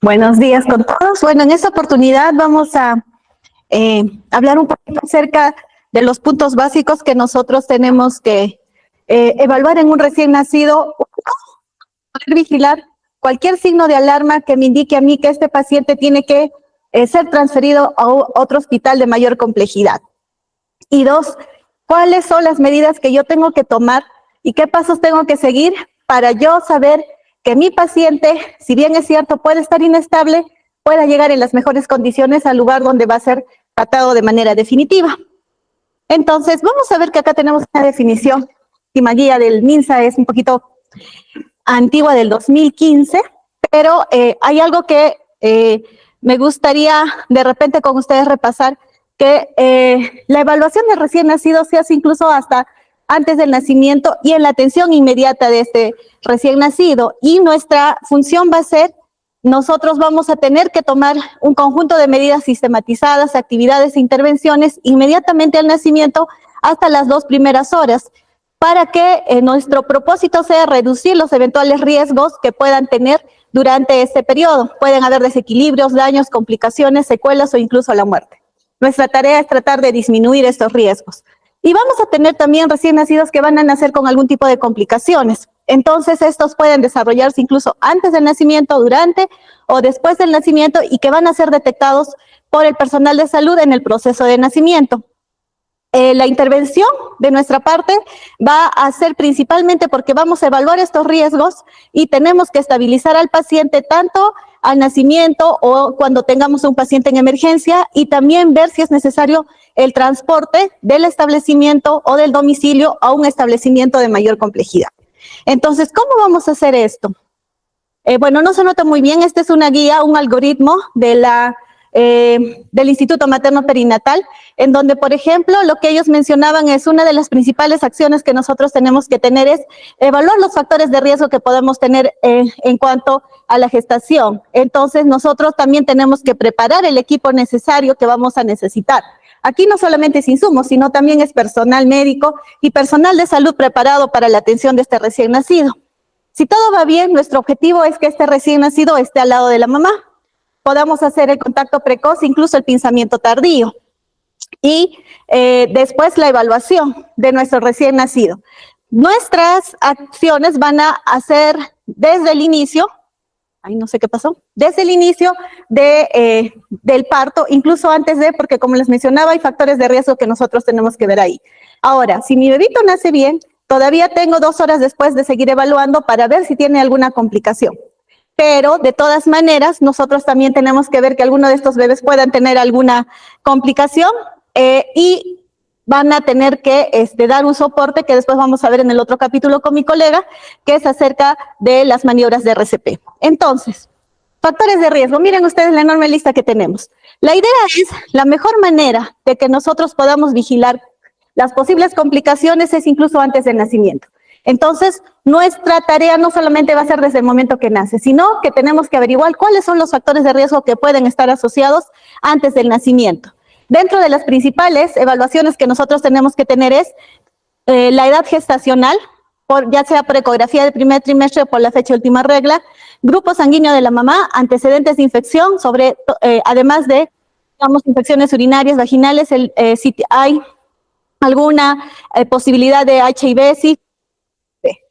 Buenos días con todos. Bueno, en esta oportunidad vamos a hablar un poquito acerca de los puntos básicos que nosotros tenemos que evaluar en un recién nacido, poder vigilar cualquier signo de alarma que me indique a mí que este paciente tiene que ser transferido a otro hospital de mayor complejidad. Y dos, ¿cuáles son las medidas que yo tengo que tomar y qué pasos tengo que seguir para yo saber que mi paciente, si bien es cierto, puede estar inestable, pueda llegar en las mejores condiciones al lugar donde va a ser tratado de manera definitiva? Entonces, vamos a ver que acá tenemos una definición. La última guía del MINSA es un poquito antigua, del 2015, pero hay algo que me gustaría de repente con ustedes repasar, que la evaluación del recién nacido se hace incluso hasta antes del nacimiento y en la atención inmediata de este recién nacido. Y nuestra función va a ser, nosotros vamos a tener que tomar un conjunto de medidas sistematizadas, actividades e intervenciones inmediatamente al nacimiento hasta las 2 primeras horas, para que nuestro propósito sea reducir los eventuales riesgos que puedan tener durante este periodo. Pueden haber desequilibrios, daños, complicaciones, secuelas o incluso la muerte. Nuestra tarea es tratar de disminuir estos riesgos. Y vamos a tener también recién nacidos que van a nacer con algún tipo de complicaciones. Entonces, estos pueden desarrollarse incluso antes del nacimiento, durante o después del nacimiento y que van a ser detectados por el personal de salud en el proceso de nacimiento. La intervención de nuestra parte va a ser principalmente porque vamos a evaluar estos riesgos y tenemos que estabilizar al paciente tanto al nacimiento o cuando tengamos un paciente en emergencia, y también ver si es necesario el transporte del establecimiento o del domicilio a un establecimiento de mayor complejidad. Entonces, ¿cómo vamos a hacer esto? Bueno, no se nota muy bien, esta es una guía, un algoritmo de del Instituto Materno Perinatal, en donde, por ejemplo, lo que ellos mencionaban es una de las principales acciones que nosotros tenemos que tener es evaluar los factores de riesgo que podemos tener en cuanto a la gestación. Entonces, nosotros también tenemos que preparar el equipo necesario que vamos a necesitar. Aquí no solamente es insumos, sino también es personal médico y personal de salud preparado para la atención de este recién nacido. Si todo va bien, nuestro objetivo es que este recién nacido esté al lado de la mamá. Podamos hacer el contacto precoz, incluso el pinzamiento tardío. Y después la evaluación de nuestro recién nacido. Nuestras acciones van a hacer desde el inicio, no sé qué pasó, desde el inicio del parto, incluso antes de, porque como les mencionaba, hay factores de riesgo que nosotros tenemos que ver ahí. Ahora, si mi bebito nace bien, todavía tengo 2 horas después de seguir evaluando para ver si tiene alguna complicación. Pero de todas maneras, nosotros también tenemos que ver que alguno de estos bebés puedan tener alguna complicación y van a tener que dar un soporte que después vamos a ver en el otro capítulo con mi colega, que es acerca de las maniobras de RCP. Entonces, factores de riesgo. Miren ustedes la enorme lista que tenemos. La idea es, la mejor manera de que nosotros podamos vigilar las posibles complicaciones es incluso antes del nacimiento. Entonces, nuestra tarea no solamente va a ser desde el momento que nace, sino que tenemos que averiguar cuáles son los factores de riesgo que pueden estar asociados antes del nacimiento. Dentro de las principales evaluaciones que nosotros tenemos que tener es la edad gestacional, ya sea por ecografía del primer trimestre o por la fecha de última regla, grupo sanguíneo de la mamá, antecedentes de infección, además de, digamos, infecciones urinarias, vaginales, si hay alguna posibilidad de HIV, sí,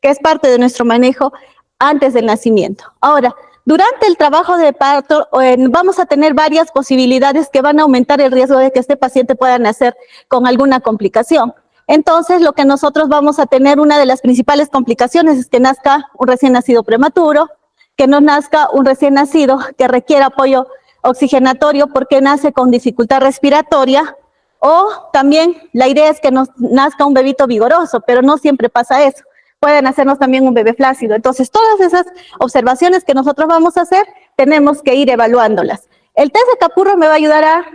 que es parte de nuestro manejo antes del nacimiento. Ahora, durante el trabajo de parto vamos a tener varias posibilidades que van a aumentar el riesgo de que este paciente pueda nacer con alguna complicación. Entonces, lo que nosotros vamos a tener, una de las principales complicaciones es que nazca un recién nacido prematuro, que no nazca un recién nacido que requiera apoyo oxigenatorio porque nace con dificultad respiratoria, o también la idea es que nos nazca un bebito vigoroso, pero no siempre pasa eso. Pueden hacernos también un bebé flácido. Entonces, todas esas observaciones que nosotros vamos a hacer, tenemos que ir evaluándolas. El test de Capurro me va a ayudar a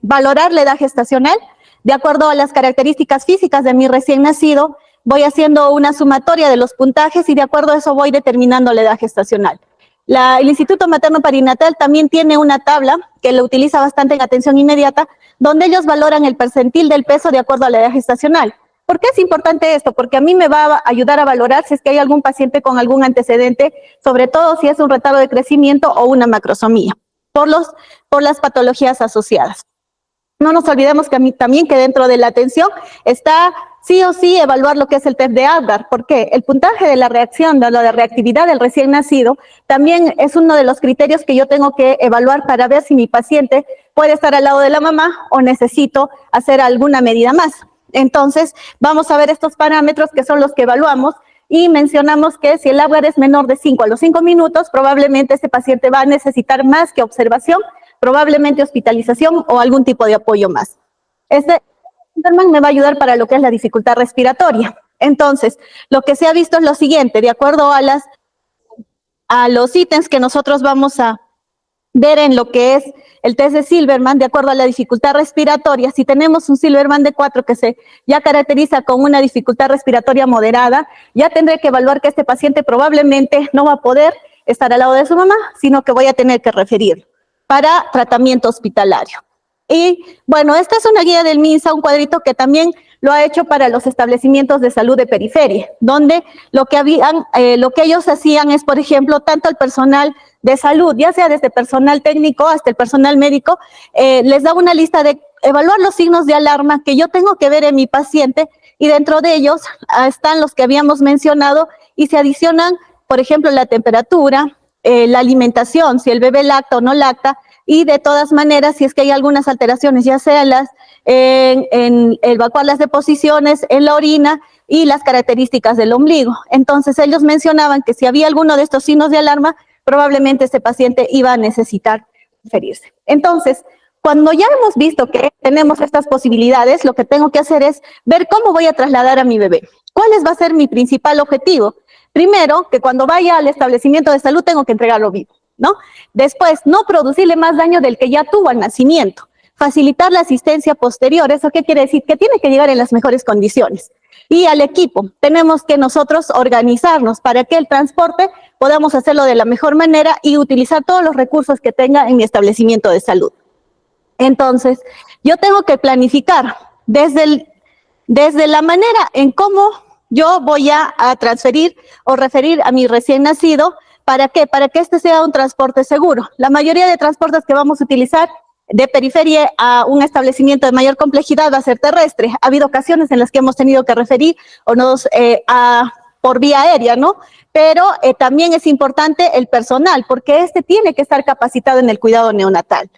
valorar la edad gestacional. De acuerdo a las características físicas de mi recién nacido, voy haciendo una sumatoria de los puntajes y de acuerdo a eso voy determinando la edad gestacional. El Instituto Materno Perinatal también tiene una tabla que lo utiliza bastante en atención inmediata, donde ellos valoran el percentil del peso de acuerdo a la edad gestacional. ¿Por qué es importante esto? Porque a mí me va a ayudar a valorar si es que hay algún paciente con algún antecedente, sobre todo si es un retardo de crecimiento o una macrosomía, por las patologías asociadas. No nos olvidemos que también que dentro de la atención está sí o sí evaluar lo que es el test de Apgar. ¿Por qué? El puntaje de la reacción, de la reactividad del recién nacido, también es uno de los criterios que yo tengo que evaluar para ver si mi paciente puede estar al lado de la mamá o necesito hacer alguna medida más. Entonces, vamos a ver estos parámetros que son los que evaluamos y mencionamos que si el Apgar es menor de 5 a los 5 minutos, probablemente este paciente va a necesitar más que observación, probablemente hospitalización o algún tipo de apoyo más. Este Sinterman me va a ayudar para lo que es la dificultad respiratoria. Entonces, lo que se ha visto es lo siguiente, de acuerdo a los ítems que nosotros vamos a ver en lo que es el test de Silverman, de acuerdo a la dificultad respiratoria, si tenemos un Silverman de 4 que se ya caracteriza con una dificultad respiratoria moderada, ya tendré que evaluar que este paciente probablemente no va a poder estar al lado de su mamá, sino que voy a tener que referir para tratamiento hospitalario. Y bueno, esta es una guía del MINSA, un cuadrito que también lo ha hecho para los establecimientos de salud de periferia, donde lo que ellos hacían es, por ejemplo, tanto el personal de salud, ya sea desde personal técnico hasta el personal médico, les da una lista de evaluar los signos de alarma que yo tengo que ver en mi paciente y dentro de ellos están los que habíamos mencionado y se adicionan, por ejemplo, la temperatura, la alimentación, si el bebé lacta o no lacta, y de todas maneras, si es que hay algunas alteraciones, ya sea en evacuar las deposiciones, en la orina y las características del ombligo. Entonces, ellos mencionaban que si había alguno de estos signos de alarma, probablemente este paciente iba a necesitar referirse. Entonces, cuando ya hemos visto que tenemos estas posibilidades, lo que tengo que hacer es ver cómo voy a trasladar a mi bebé. ¿Cuál va a ser mi principal objetivo? Primero, que cuando vaya al establecimiento de salud tengo que entregarlo vivo, ¿no? Después, no producirle más daño del que ya tuvo al nacimiento. Facilitar la asistencia posterior, ¿eso qué quiere decir? Que tiene que llegar en las mejores condiciones. Y al equipo, tenemos que nosotros organizarnos para que el transporte podamos hacerlo de la mejor manera y utilizar todos los recursos que tenga en mi establecimiento de salud. Entonces, yo tengo que planificar desde la manera en cómo yo voy a transferir o referir a mi recién nacido. ¿Para qué? Para que este sea un transporte seguro. La mayoría de transportes que vamos a utilizar de periferia a un establecimiento de mayor complejidad va a ser terrestre. Ha habido ocasiones en las que hemos tenido que referir o por vía aérea, ¿no? Pero también es importante el personal, porque este tiene que estar capacitado en el cuidado neonatal.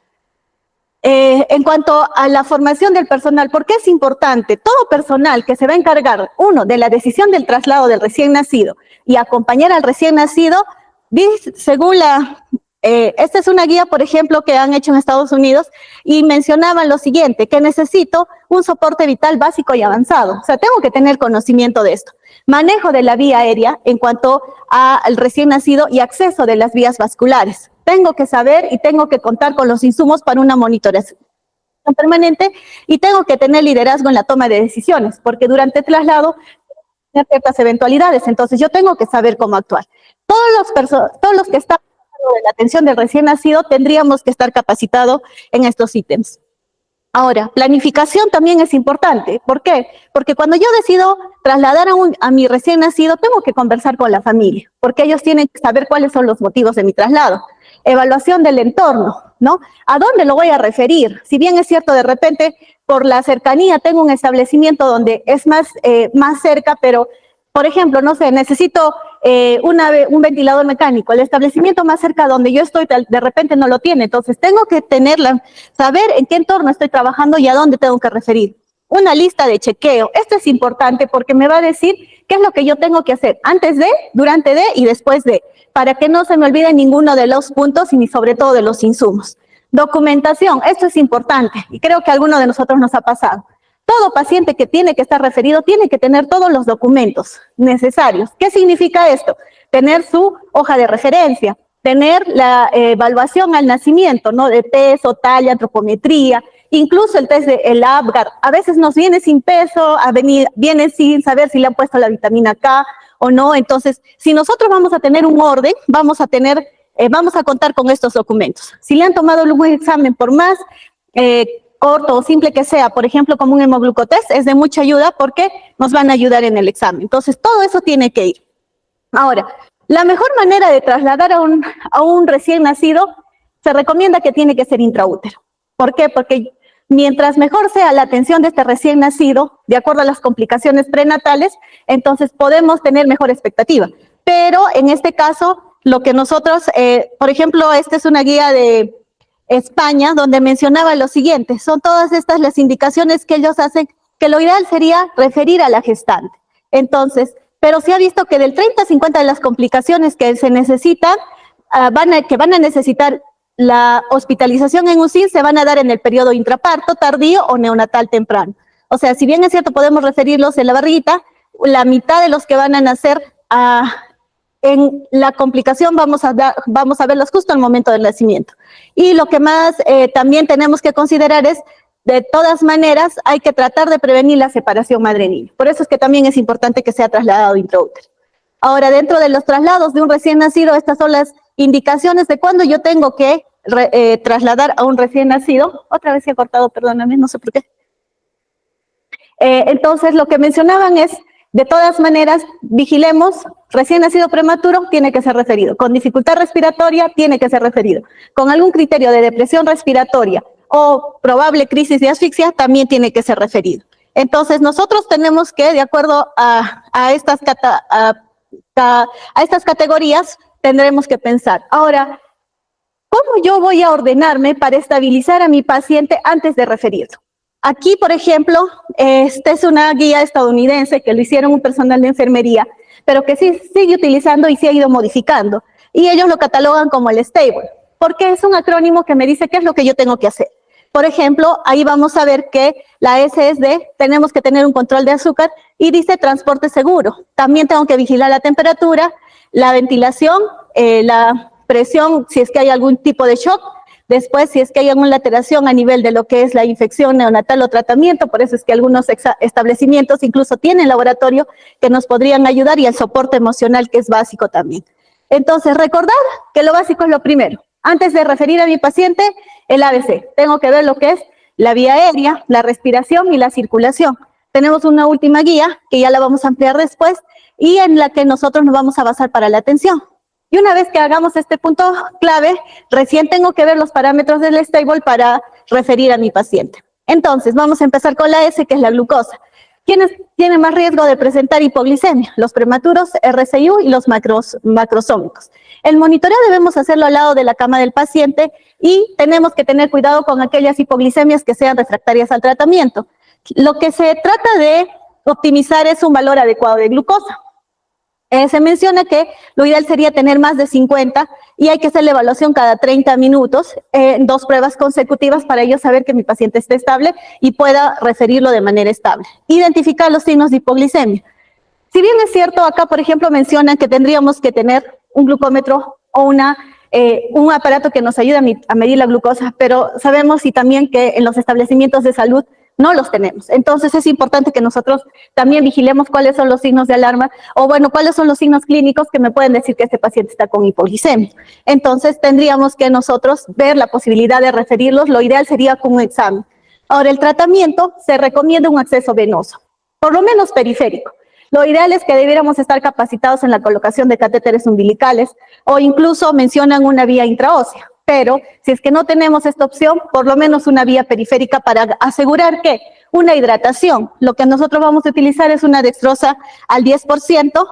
En cuanto a la formación del personal, ¿por qué es importante? Todo personal que se va a encargar, uno, de la decisión del traslado del recién nacido y acompañar al recién nacido, según esta es una guía, por ejemplo, que han hecho en Estados Unidos y mencionaban lo siguiente, que necesito un soporte vital básico y avanzado. O sea, tengo que tener conocimiento de esto. Manejo de la vía aérea en cuanto al recién nacido y acceso de las vías vasculares. Tengo que saber y tengo que contar con los insumos para una monitoración permanente y tengo que tener liderazgo en la toma de decisiones, porque durante el traslado hay ciertas eventualidades, entonces yo tengo que saber cómo actuar. Todos los que están de la atención del recién nacido tendríamos que estar capacitados en estos ítems. Ahora, planificación también es importante. ¿Por qué? Porque cuando yo decido trasladar a mi recién nacido, tengo que conversar con la familia, porque ellos tienen que saber cuáles son los motivos de mi traslado. Evaluación del entorno, ¿no? ¿A dónde lo voy a referir? Si bien es cierto, de repente, por la cercanía tengo un establecimiento donde es más cerca, pero por ejemplo, no sé, necesito un ventilador mecánico. El establecimiento más cerca donde yo estoy de repente no lo tiene. Entonces, tengo que saber en qué entorno estoy trabajando y a dónde tengo que referir. Una lista de chequeo. Esto es importante porque me va a decir qué es lo que yo tengo que hacer antes de, durante de y después de, para que no se me olvide ninguno de los puntos y ni sobre todo de los insumos. Documentación. Esto es importante y creo que a alguno de nosotros nos ha pasado. Todo paciente que tiene que estar referido tiene que tener todos los documentos necesarios. ¿Qué significa esto? Tener su hoja de referencia, tener la evaluación al nacimiento, ¿no? De peso, talla, antropometría, incluso el test del Apgar. A veces nos viene sin peso, viene sin saber si le han puesto la vitamina K o no. Entonces, si nosotros vamos a tener un orden, vamos a contar con estos documentos. Si le han tomado un examen por más corto o simple que sea, por ejemplo, como un hemoglucotest, es de mucha ayuda porque nos van a ayudar en el examen. Entonces, todo eso tiene que ir. Ahora, la mejor manera de trasladar a un recién nacido, se recomienda que tiene que ser intraútero. ¿Por qué? Porque mientras mejor sea la atención de este recién nacido, de acuerdo a las complicaciones prenatales, entonces podemos tener mejor expectativa. Pero en este caso, lo que nosotros, por ejemplo, esta es una guía de España, donde mencionaba lo siguiente, son todas estas las indicaciones que ellos hacen, que lo ideal sería referir a la gestante. Entonces, pero se ha visto que del 30 a 50 de las complicaciones que se necesitan, que van a necesitar la hospitalización en UCI, se van a dar en el periodo intraparto, tardío o neonatal temprano. O sea, si bien es cierto, podemos referirlos en la barriguita, la mitad de los que van a nacer en la complicación vamos a verlos justo al momento del nacimiento. Y lo que más también tenemos que considerar es, de todas maneras, hay que tratar de prevenir la separación madre-niño. Por eso es que también es importante que sea trasladado intraútero. Ahora, dentro de los traslados de un recién nacido, estas son las indicaciones de cuándo yo tengo que trasladar a un recién nacido. Otra vez se ha cortado, perdóname, no sé por qué. Entonces, lo que mencionaban es, de todas maneras, vigilemos, recién nacido prematuro tiene que ser referido, con dificultad respiratoria tiene que ser referido, con algún criterio de depresión respiratoria o probable crisis de asfixia también tiene que ser referido. Entonces, nosotros tenemos que, de acuerdo a estas categorías, tendremos que pensar. Ahora, ¿cómo yo voy a ordenarme para estabilizar a mi paciente antes de referirlo? Aquí, por ejemplo, esta es una guía estadounidense que lo hicieron un personal de enfermería, pero que sí sigue utilizando y se ha ido modificando. Y ellos lo catalogan como el stable, porque es un acrónimo que me dice qué es lo que yo tengo que hacer. Por ejemplo, ahí vamos a ver que la S es de, tenemos que tener un control de azúcar y dice transporte seguro. También tengo que vigilar la temperatura, la ventilación, la presión, si es que hay algún tipo de shock. Después, si es que hay alguna alteración a nivel de lo que es la infección neonatal o tratamiento, por eso es que algunos establecimientos incluso tienen laboratorio que nos podrían ayudar y el soporte emocional que es básico también. Entonces, recordar que lo básico es lo primero. Antes de referir a mi paciente, el ABC. Tengo que ver lo que es la vía aérea, la respiración y la circulación. Tenemos una última guía que ya la vamos a ampliar después y en la que nosotros nos vamos a basar para la atención. Y una vez que hagamos este punto clave, recién tengo que ver los parámetros del stable para referir a mi paciente. Entonces, vamos a empezar con la S, que es la glucosa. ¿Quiénes tienen más riesgo de presentar hipoglicemia? Los prematuros, RCIU y los macrosómicos. El monitoreo debemos hacerlo al lado de la cama del paciente y tenemos que tener cuidado con aquellas hipoglicemias que sean refractarias al tratamiento. Lo que se trata de optimizar es un valor adecuado de glucosa. Se menciona que lo ideal sería tener más de 50 y hay que hacer la evaluación cada 30 minutos, 2 pruebas consecutivas para ello saber que mi paciente esté estable y pueda referirlo de manera estable. Identificar los signos de hipoglicemia. Si bien es cierto, acá por ejemplo mencionan que tendríamos que tener un glucómetro o un aparato que nos ayude a medir la glucosa, pero sabemos y también que en los establecimientos de salud no los tenemos. Entonces es importante que nosotros también vigilemos cuáles son los signos de alarma o bueno, cuáles son los signos clínicos que me pueden decir que este paciente está con hipoglicemia. Entonces tendríamos que nosotros ver la posibilidad de referirlos, lo ideal sería con un examen. Ahora, el tratamiento se recomienda un acceso venoso, por lo menos periférico. Lo ideal es que debiéramos estar capacitados en la colocación de catéteres umbilicales o incluso mencionan una vía intraósea. Pero si es que no tenemos esta opción, por lo menos una vía periférica para asegurar que una hidratación, lo que nosotros vamos a utilizar es una dextrosa al 10%,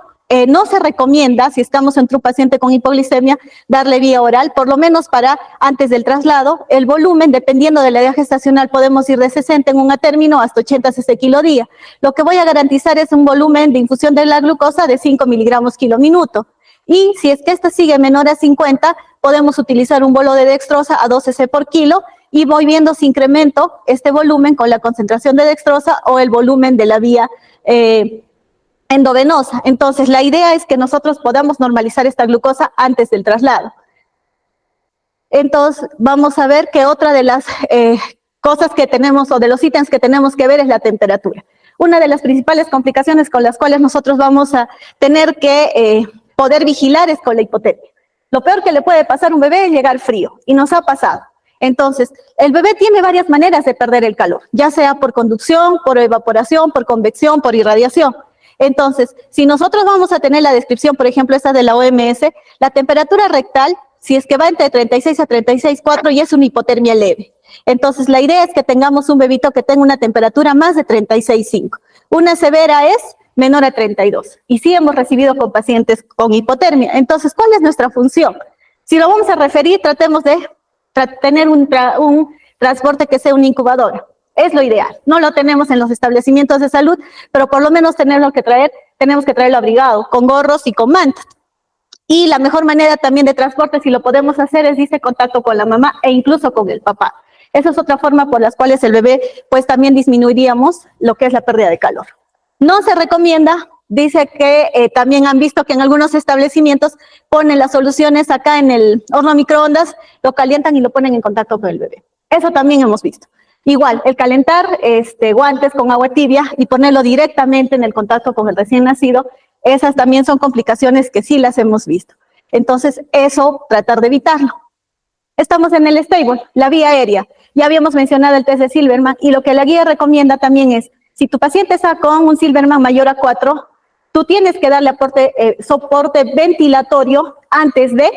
no se recomienda, si estamos entre un paciente con hipoglicemia, darle vía oral, por lo menos para antes del traslado. El volumen, dependiendo de la edad gestacional, podemos ir de 60 en un término hasta 80 cc kilo día. Lo que voy a garantizar es un volumen de infusión de la glucosa de 5 miligramos kilo minuto. Y si es que esta sigue menor a 50, podemos utilizar un bolo de dextrosa a 12 cc por kilo y voy viendo si incremento este volumen con la concentración de dextrosa o el volumen de la vía endovenosa. Entonces, la idea es que nosotros podamos normalizar esta glucosa antes del traslado. Entonces, vamos a ver que otra de las cosas que tenemos o de los ítems que tenemos que ver es la temperatura. Una de las principales complicaciones con las cuales nosotros vamos a tener que poder vigilar es con la hipotermia. Lo peor que le puede pasar a un bebé es llegar frío, y nos ha pasado. Entonces, el bebé tiene varias maneras de perder el calor, ya sea por conducción, por evaporación, por convección, por irradiación. Entonces, si nosotros vamos a tener la descripción, por ejemplo, esta de la OMS, la temperatura rectal, si es que va entre 36 a 36,4 y es una hipotermia leve. Entonces, la idea es que tengamos un bebito que tenga una temperatura más de 36,5. Una severa es menor a 32. Y sí hemos recibido con pacientes con hipotermia. Entonces, ¿cuál es nuestra función? Si lo vamos a referir, tratemos de tener un transporte que sea una incubadora. Es lo ideal. No lo tenemos en los establecimientos de salud, pero por lo menos tenemos que traerlo abrigado, con gorros y con mantas. Y la mejor manera también de transporte, si lo podemos hacer, es dice contacto con la mamá e incluso con el papá. Esa es otra forma por las cuales el bebé, pues también disminuiríamos lo que es la pérdida de calor. No se recomienda, dice que también han visto que en algunos establecimientos ponen las soluciones acá en el horno microondas, lo calientan y lo ponen en contacto con el bebé. Eso también hemos visto. Igual, el calentar guantes con agua tibia y ponerlo directamente en el contacto con el recién nacido, esas también son complicaciones que sí las hemos visto. Entonces, eso tratar de evitarlo. Estamos en el stable, la vía aérea. Ya habíamos mencionado el test de Silverman y lo que la guía recomienda también es, si tu paciente está con un Silverman mayor a 4, tú tienes que darle soporte ventilatorio antes de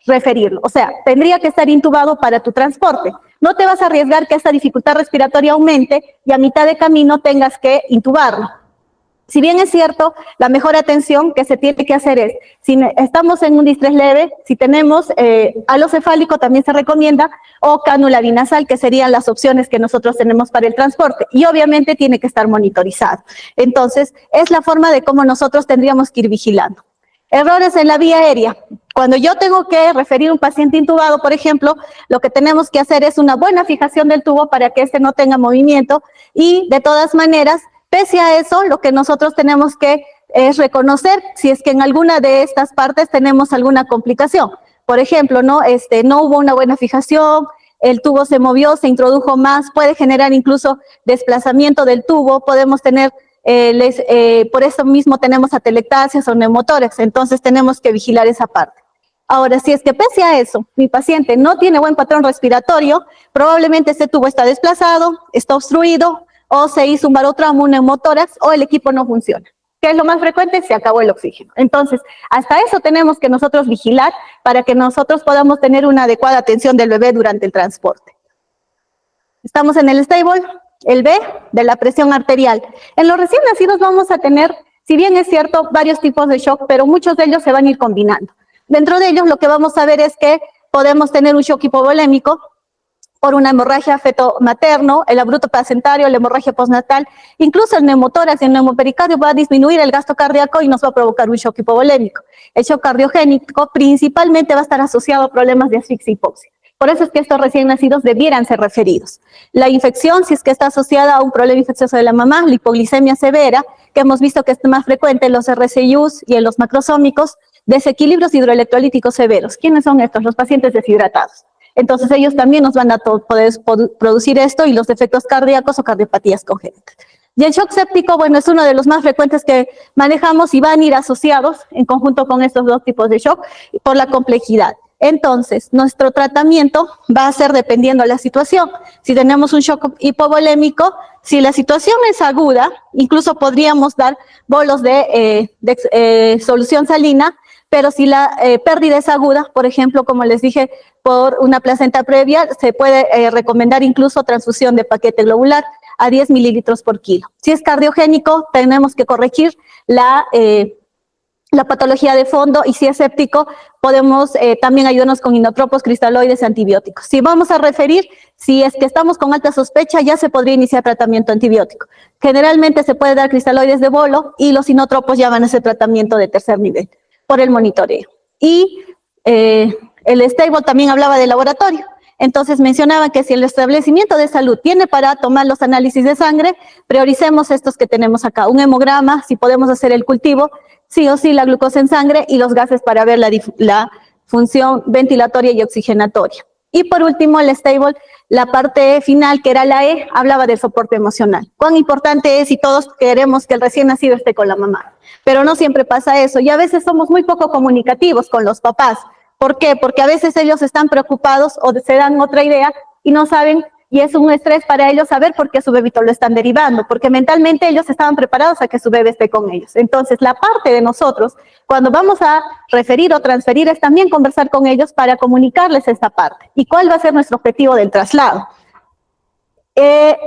referirlo. O sea, tendría que estar intubado para tu transporte. No te vas a arriesgar que esta dificultad respiratoria aumente y a mitad de camino tengas que intubarlo. Si bien es cierto, la mejor atención que se tiene que hacer es, si estamos en un distrés leve, si tenemos halo cefálico también se recomienda, o cánula binasal, que serían las opciones que nosotros tenemos para el transporte. Y obviamente tiene que estar monitorizado. Entonces, es la forma de cómo nosotros tendríamos que ir vigilando. Errores en la vía aérea. Cuando yo tengo que referir un paciente intubado, por ejemplo, lo que tenemos que hacer es una buena fijación del tubo para que no tenga movimiento y, de todas maneras, pese a eso, lo que nosotros tenemos que es reconocer si es que en alguna de estas partes tenemos alguna complicación. Por ejemplo, no hubo una buena fijación, el tubo se movió, se introdujo más, puede generar incluso desplazamiento del tubo, podemos tener, por eso mismo tenemos atelectasias o neumotórax, entonces tenemos que vigilar esa parte. Ahora, si es que pese a eso, mi paciente no tiene buen patrón respiratorio, probablemente ese tubo está desplazado, está obstruido, o se hizo un barotrauma, un neumotórax, o el equipo no funciona. ¿Qué es lo más frecuente? Se acabó el oxígeno. Entonces, hasta eso tenemos que nosotros vigilar para que nosotros podamos tener una adecuada atención del bebé durante el transporte. Estamos en el stable, el B, de la presión arterial. En los recién nacidos vamos a tener, si bien es cierto, varios tipos de shock, pero muchos de ellos se van a ir combinando. Dentro de ellos, lo que vamos a ver es que podemos tener un shock hipovolémico, por una hemorragia feto-materno, el abrupto placentario, la hemorragia postnatal, incluso el neumotórax y el neumopericardio va a disminuir el gasto cardíaco y nos va a provocar un shock hipovolémico. El shock cardiogénico principalmente va a estar asociado a problemas de asfixia y hipoxia. Por eso es que estos recién nacidos debieran ser referidos. La infección, si es que está asociada a un problema infeccioso de la mamá, la hipoglicemia severa, que hemos visto que es más frecuente en los RCIUs y en los macrosómicos, desequilibrios hidroelectrolíticos severos. ¿Quiénes son estos? Los pacientes deshidratados. Entonces ellos también nos van a poder producir esto y los defectos cardíacos o cardiopatías congénitas. Y el shock séptico, bueno, es uno de los más frecuentes que manejamos y van a ir asociados en conjunto con estos dos tipos de shock por la complejidad. Entonces, nuestro tratamiento va a ser dependiendo de la situación. Si tenemos un shock hipovolémico, si la situación es aguda, incluso podríamos dar bolos de solución salina, pero si la pérdida es aguda, por ejemplo, como les dije, por una placenta previa, se puede recomendar incluso transfusión de paquete globular a 10 mililitros por kilo. Si es cardiogénico, tenemos que corregir la patología de fondo, y si es séptico, podemos también ayudarnos con inotropos, cristaloides y antibióticos. Si vamos a referir, si es que estamos con alta sospecha, ya se podría iniciar tratamiento antibiótico. Generalmente se puede dar cristaloides de bolo y los inotropos ya van a ser tratamiento de tercer nivel por el monitoreo. Y el stable también hablaba de laboratorio. Entonces mencionaba que si el establecimiento de salud tiene para tomar los análisis de sangre, prioricemos estos que tenemos acá. Un hemograma, si podemos hacer el cultivo, sí o sí la glucosa en sangre y los gases para ver la función ventilatoria y oxigenatoria. Y por último, el stable, la parte final, que era la E, hablaba del soporte emocional. Cuán importante es, y todos queremos que el recién nacido esté con la mamá, pero no siempre pasa eso, y a veces somos muy poco comunicativos con los papás. ¿Por qué? Porque a veces ellos están preocupados o se dan otra idea y no saben, y es un estrés para ellos saber por qué su bebito lo están derivando, porque mentalmente ellos estaban preparados a que su bebé esté con ellos. Entonces, la parte de nosotros, cuando vamos a referir o transferir, es también conversar con ellos para comunicarles esta parte. ¿Y cuál va a ser nuestro objetivo del traslado?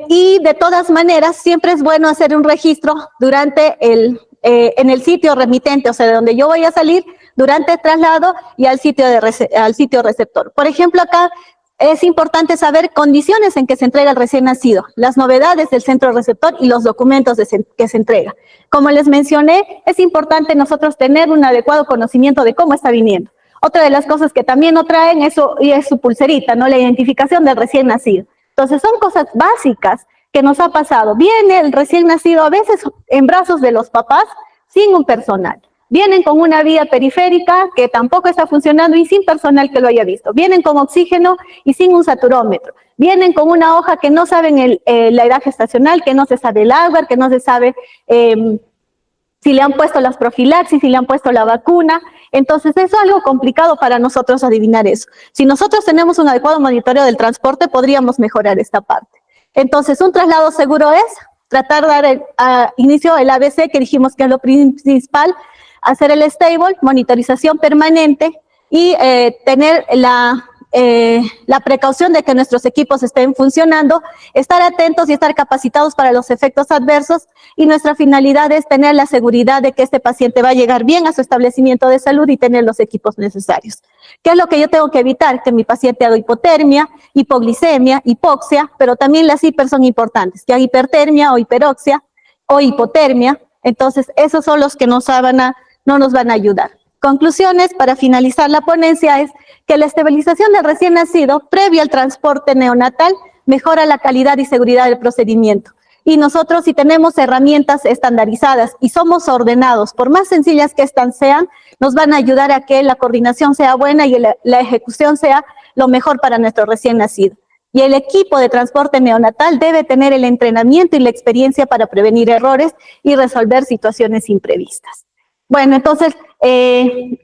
Y de todas maneras, siempre es bueno hacer un registro durante en el sitio remitente, o sea, de donde yo voy a salir, durante el traslado y al sitio receptor. Por ejemplo, acá es importante saber condiciones en que se entrega el recién nacido, las novedades del centro receptor y los documentos que se entrega. Como les mencioné, es importante nosotros tener un adecuado conocimiento de cómo está viniendo. Otra de las cosas que también nos traen es su pulserita, ¿no? La identificación del recién nacido. Entonces son cosas básicas que nos ha pasado. Viene el recién nacido a veces en brazos de los papás sin un personal. Vienen con una vía periférica que tampoco está funcionando y sin personal que lo haya visto. Vienen con oxígeno y sin un saturómetro. Vienen con una hoja que no saben la edad gestacional, que no se sabe el agua, que no se sabe si le han puesto las profilaxis, si le han puesto la vacuna. Entonces, eso es algo complicado para nosotros adivinar eso. Si nosotros tenemos un adecuado monitoreo del transporte, podríamos mejorar esta parte. Entonces, un traslado seguro es tratar de dar inicio el ABC, que dijimos que es lo principal, hacer el stable, monitorización permanente y tener la precaución de que nuestros equipos estén funcionando, estar atentos y estar capacitados para los efectos adversos, y nuestra finalidad es tener la seguridad de que este paciente va a llegar bien a su establecimiento de salud y tener los equipos necesarios. ¿Qué es lo que yo tengo que evitar? Que mi paciente haga hipotermia, hipoglicemia, hipoxia, pero también las hiper son importantes, que haga hipertermia o hiperoxia o hipotermia. Entonces, esos son los que no nos van a ayudar. Conclusiones para finalizar la ponencia es que la estabilización del recién nacido previo al transporte neonatal mejora la calidad y seguridad del procedimiento. Y nosotros, si tenemos herramientas estandarizadas y somos ordenados, por más sencillas que estas sean, nos van a ayudar a que la coordinación sea buena y la ejecución sea lo mejor para nuestro recién nacido. Y el equipo de transporte neonatal debe tener el entrenamiento y la experiencia para prevenir errores y resolver situaciones imprevistas. Bueno, entonces,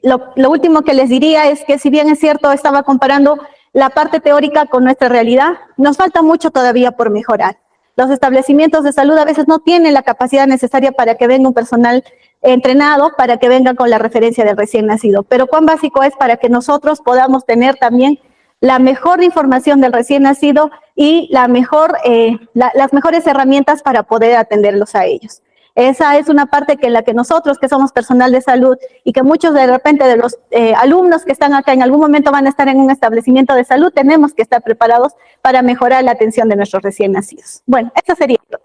lo último que les diría es que, si bien es cierto, estaba comparando la parte teórica con nuestra realidad, nos falta mucho todavía por mejorar. Los establecimientos de salud a veces no tienen la capacidad necesaria para que venga un personal entrenado, para que venga con la referencia del recién nacido. Pero cuán básico es para que nosotros podamos tener también la mejor información del recién nacido y las mejores herramientas para poder atenderlos a ellos. Esa es una parte en la que nosotros, que somos personal de salud, y que muchos de repente de los alumnos que están acá en algún momento van a estar en un establecimiento de salud, tenemos que estar preparados para mejorar la atención de nuestros recién nacidos. Bueno, eso sería todo.